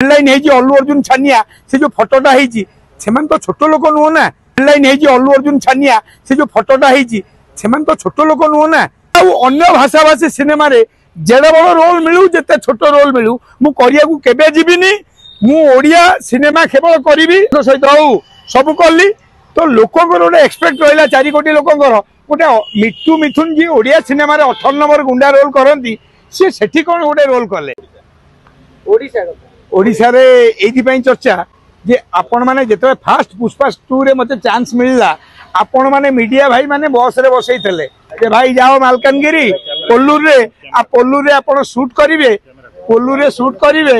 Headline है अल्लू अर्जुन छानिया से जो फटोटा है तो छोट लोक नुह ना। हेडलाइन है अल्लू अर्जुन छानिया से जो फटोटा है तो छोट लोक नुह ना। अन्य भाषा भाषी सिनेमा जेड़े बड़ रोल मिलू जिते छोट रोल मिलू मुझे जीविनी मुझा सिनेमा केवल करी सहित सब कली तो लोक गोटे एक्सपेक्ट रहा 4 कोटी लोक गोटे मिट्टू मिथुन जी ओडिया सिनेमा 18 नंबर गुंडा रोल करती सी सेठी कौन गोटे रोल कले ओडिशा रे एथि चर्चा जे आपण माने जेते फास्ट पुष्पा 2 रे मते चांस मिलला आपण माने मीडिया भाई माने बस रे बसई थले जे भाई जाओ मालकानगिरी कोल्लूर रे आपण शूट करिवे कोल्लूर रे शूट करिवे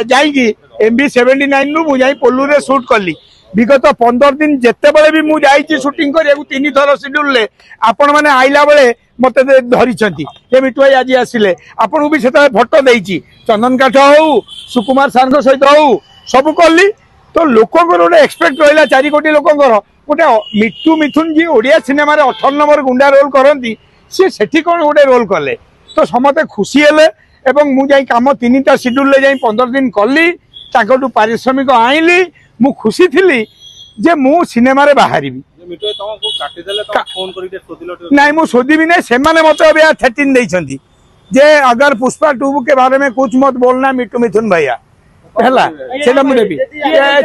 जाईकी MB79 नु मु जाई कोल्लूर रे शूट करली विगत 15 दिन जेते बेले भी मु जाईची शूटिंग करिया 3 थर शेड्यूल ले आपण माने आइला बेले मते धरी ये मिटू भाई आज आसिले आपन भी से फोटो देती चंदन काठ हो सुकुमार सार सहित हो सब कली तो लोक गोटे एक्सपेक्ट रहा 4 कोटी लोक गोटे मिट्टू मिथुन जी ओडिया सिनेमा 18 नंबर गुंडा रोल करती सी सेठी कौन गोटे रोल कले तो समस्ते खुशी हेले एवं मुझे कम 3टा शेड्यूल ले 15 दिन कली पारिश्रमिक आईली मु खुशी थी जे मु सिनेमा रे बाहरी नहीं मु सोधी भी नहीं से मत अभी 13 देती जे अगर पुष्पा 2 के बारे में कुछ मत बोलना मिट्टू मिथुन भैया है मुझे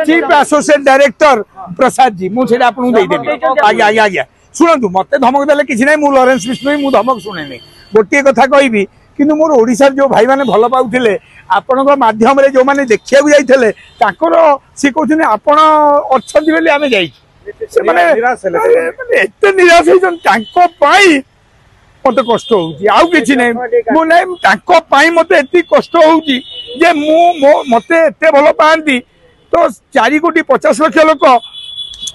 chief associate director Prasad ji मुझे देदेवी आज्ञा आज्ञा आज्ञा शुणु मत धमक देले कि ना मुझे लॉरेंस विष्णु ही धमक शुणे गोटे कथा कहि कि मोर ओडिशा जो भाई मैंने भल पाते आपण मध्यम जो मैंने देखा जाते सी कहते आपण अच्छा आम निराश मत कष्ट हो मत एति कष्ट हो मत एत भल पाती तो 4 कोटी 50 लाख लोक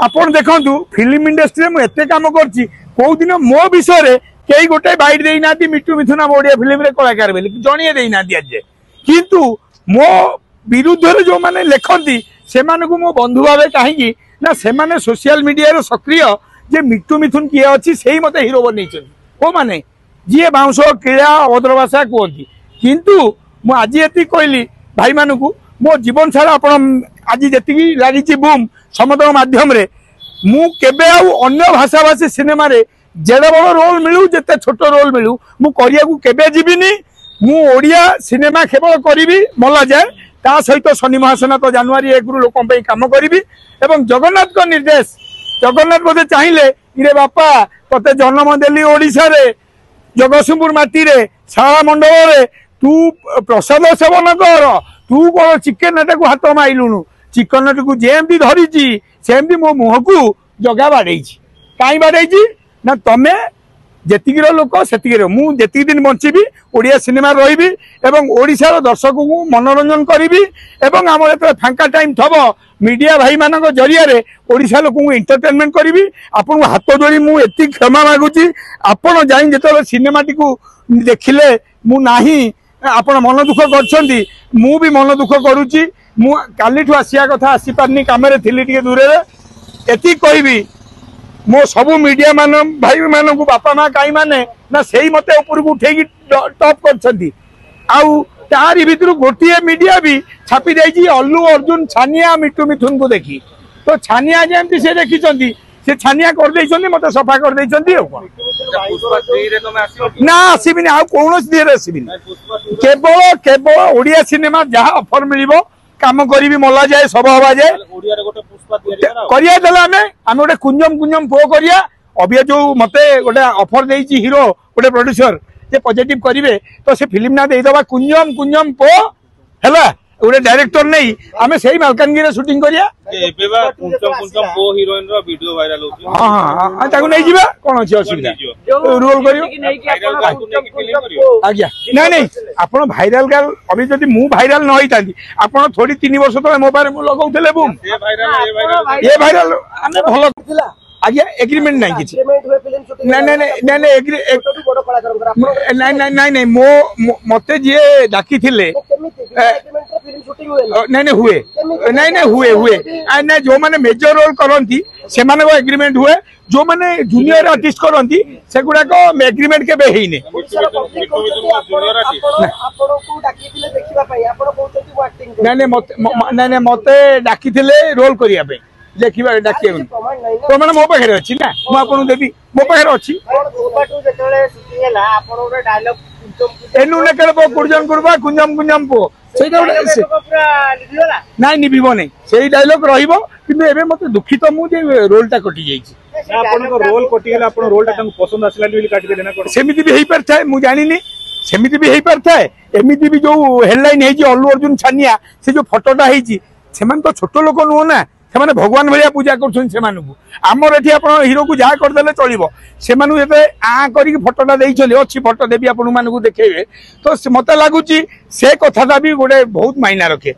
आपण देखु फिल्म इंडस्ट्री में एत कम कर मो विषय कई गोटे बैठ देना मिट्टू मिथुन ओडिया फिल्म रे कलाकार बोली जणिए देना आज किंतु मो विरुद्ध जो मैंने लिखती से मो बंधु भावे कहीं ना से सोशल मीडिया सक्रिय जे मिट्टू मिथुन किए अच्छी से ही मत हिरो बन को मैंने जी बाउंस क्रीड़ा अभद्र भाषा कहती किंतु मुझे ये कहली भाई मानू मो जीवन सारा आप आज जी लगी बूम समस्त मध्यम मुझे अन्य भाषा भाषी सिनेमा जेड़े बड़ रोल मिलू जिते छोट रोल मिलू मुझे जीविनी मुझा सिनेमा केवल करी मला जाए ता सहित शनि महासेना तो जनवरी 1 रु लोक कम करी एवं जगन्नाथ को निर्देश जगन्नाथ बोधे चाहिए इरे बापा ते जन्म देली ओडिशा रे जगतसिंहपुर माटी रे शाला मंडल रे तू प्रसाद सेवन कर तू कौन चिकेन को हाथ माइलुनु चिकन को जेमती धरी सेमती मो मुह को जगह बाड़े कहीं बाड़े ना तमें जेतिक लोक सेतिक मुझे दिन बची ओडिया सिनेमा रही एवं ओडिशार दर्शक को मनोरंजन करी एवं आम जो फांका टाइम थब मीडिया भाई मान जरिया ओडिशा लोक एंटरटेनमेंट करी आपन हाथ जोड़ी मुझे क्षमा मागुची आपड़ जाई जो सिनेमाटी को देखिले मु नाही आपण मन दुख कर मु भी मन दुख करुच्ची काली आसिया कथा आसी पारनी कम थी दूर एति कहबी मो सबू मीडिया मान भाई मान को बापा माँ कहीं माने ना से ही मत ऊपर को उठे टॉप कर भीतर गोटे मीडिया भी छापी देती अल्लू अर्जुन छानिया मिट्टू मिथुन को देखी तो छानिया जमी से देखी से छानिया कर मत सफा कर ना आसबिनी आ कौन आसबिनी केवल केवल ओडिया सिनेमा जहाँ ऑफर मिल काम करी मला जाए सब हवा जाए आम गोटे कुंजम कुंजम पो करिया अभी जो मते गोटे ऑफर देती हीरो गोटे प्रोड्यूसर जे पॉजिटिव करिवे तो से फिल्म ना देदबा कुंजम कुंजम पो हैला गोटे डायरेक्टर नहीं आमे सेही मालकानगिरी शूटिंग करिया एबेबा कुंजम कुंजम पो हीरोइन रो वीडियो वायरल होची हां हां ताकू नहीं जीवा कोन अछि असुविधा रोल करियो आज्ञा नहीं नहीं आपण वायरल गाल अभी जदी मु वायरल न होई तांदी आपण थोड़ी 3 वर्ष तो मोबाइल मु लगाउथले बूम ये वायरल आमे भलो आज्ञा एग्रीमेंट नहीं किसी नहीं मो मते जी डाकी थिले नहीं हुए नहीं हुए हुए ना जो माने मेजर रोल करती से एग्रीमेंट हुए जो माने जूनियर आर्टिस्ट करती से गुड़ाक एग्रीमेंट के हेने नहीं मत डाकी रोल करने देखा डाक प्रमाण मो पाखे अच्छी ना मुझे देवी मो पाखे अच्छी एनु कुर्जन कुर्बा कुंजम कुंजम पो नाई निभिब नहीं से डायलॉग रही मत दुखित मुझे रोलटा कटि रोल कटिगला रोल पसंद आसला सेमिति भी हो पारे मुझे जानी सेमिति भी हो पारे एमती भी जो हेडलाइन है अल्लू अर्जुन छानिया से जो फटोटा है तो छोट लोक नुह ना से भगवान भाया पूजा करमर एटी आप हिरो को जहाँ करदे चलो से आ कर फटोटा अच्छी फटो देवी आपण मानक देखेबे तो मत लगुच से कथा भी गोटे बहुत मायना रखे।